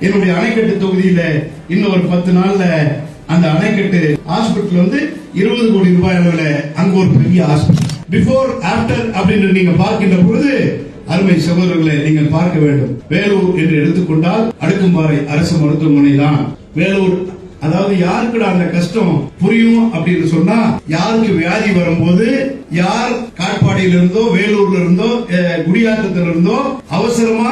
என்னுடைய அணைக்கட்டு தொகுதியில இன்னும் ஒரு 10 நாள்ல அந்த அணைக்கட்டு ஹாஸ்பிட்டல் 20 கோடி ரூபாய் அளவுல அங்க ஒரு பெரிய ஹாஸ்பிட்டல். பிஃபோர் ஆஃப்டர் அப்படின்னு நீங்க பார்க்கின்ற பொழுது அருமை சகோதரர்களை நீங்கள் பார்க்க வேண்டும். வேலூர் என்று எடுத்துக்கொண்டால் அடுக்கும்பாறை அரசு மருத்துவமனை தான் வேலூர். அதாவது யாருக்கு அந்த கஷ்டம் புரியும் அப்படின்னு சொன்னா, யாருக்கு வியாதி வரும்போது யார் காட்பாடியில இருந்தோ வேலூர்ல இருந்தோ குடியாத்தத்துல இருந்தோ அவசரமா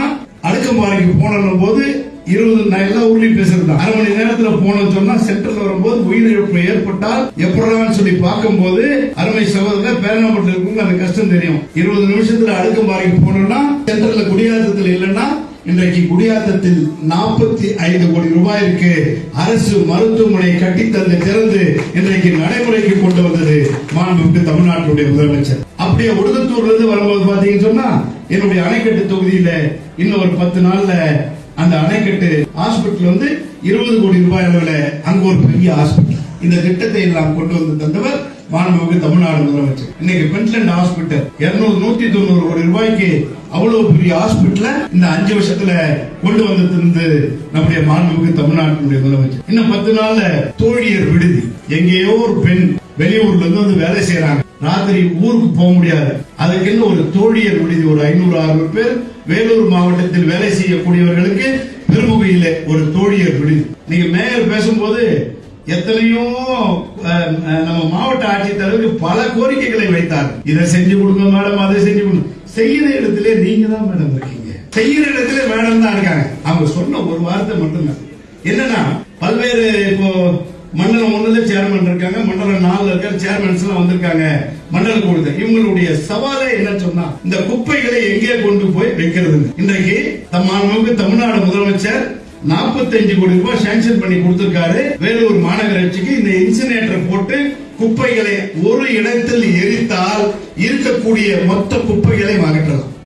அடுக்கும்பாறைக்கு போன போது 20 எல்லாம் ஊர்லி பேசுறது 1/2 மணி நேரத்துல போனோம்னு சொன்னா சென்டர்ல வரும்போது உயிரிழப்பு ஏற்பட்டால் எப்படின்னு சொல்லி பார்க்கும் போது அருமை சகோதரர் பேரணப்பட்டு இருக்கும் அந்த கஷ்டம் தெரியும். 20 நிமிஷத்துல அடுக்கும்பாறைக்கு போனோம்னா சென்டர்ல குடியாத்தத்தில் இல்லைன்னா இன்றைக்கு குடியாத்தத்தில் 45 கோடி ரூபாய்க்கு அரசு மருத்துவமனை கட்டித்தந்து திறந்து இன்றைக்கு நடைமுறைக்கு கொண்டு வந்தது மாண்புமிகு தமிழ்நாட்டுடைய முதலமைச்சர். அப்படியே ஒடுக்கத்தூர்ல இருந்து வரும்போது பாத்தீங்கன்னு சொன்னா, என்னுடைய அணைக்கட்டு தொகுதியில இன்னும் ஒரு 10 நாள்ல அந்த அணைக்கட்டு ஹாஸ்பிட்டல் 20 கோடி ரூபாய் அளவுல அங்க ஒரு பெரிய ஹாஸ்பிட்டல். இந்த திட்டத்தை எல்லாம் கொண்டு வந்து தந்தவர் மாண்புமிகு தமிழ்நாடு முதலமைச்சர். இன்னைக்கு பென்ட்லண்ட் ஹாஸ்பிட்டல் 190 கோடி ரூபாய்க்கு அவ்வளவு பெரிய ஹாஸ்பிட்டல இந்த 5 வருஷத்துல கொண்டு வந்து நம்முடைய மாண்புமிகு தமிழ்நாட்டினுடைய முதலமைச்சர். இன்னும் 10 நாள்ல தோழியர் விடுதி. எங்கேயோ ஒரு பெண் வெளியூர்ல இருந்து வேலை செய்யறாங்க, ராத்திரி ஊருக்கு போக முடியாது, அதுக்கு ஒரு தோழியர் விடுதி ஒரு 500-600 பேர் வேலூர் மாவட்டத்தில் வேலை செய்யக்கூடியவர்களுக்கு பெருமுகையில ஒரு தோழியர் விடுதி. நீங்க மேயர் பேசும்போது எத்தனையோ நம்ம மாவட்ட ஆட்சித்தலைவருக்கு பல கோரிக்கைகளை வைத்தார். இதை செஞ்சு கொடுங்க மேடம், அதை செஞ்சு கொடுங்க. செய்யற இடத்துல நீங்க தான் மேடம் இருக்கீங்க, செய்யற இடத்துல மேடம் தான் இருக்காங்க. அவங்க சொன்ன ஒரு வார்த்தை மட்டும்தான். என்னன்னா, பல்வேறு இப்போ மண்டலம் 1ல சேர்மன் இருக்காங்க, மண்டலம் 4ல இருக்க சேர்மன்ஸ் எல்லாம் வந்திருக்காங்க. மண்டலம் கொடுத்த இவங்களுடைய சவாலே என்ன சொன்னா, இந்த குப்பைகளை எங்கே கொண்டு போய் வைக்கிறது. இன்றைக்கு தமிழ்நாடு முதலமைச்சர் 45 கோடி ரூபாய் சாங்ஷன் பண்ணி கொடுத்திருக்காரு வேலூர் மாநகராட்சிக்கு. இந்த இன்சினேட்டர் போட்டு குப்பைகளை ஒரு இடத்தில் எரித்தால் இருக்கக்கூடிய மொத்த குப்பைகளை அகற்றலாம்.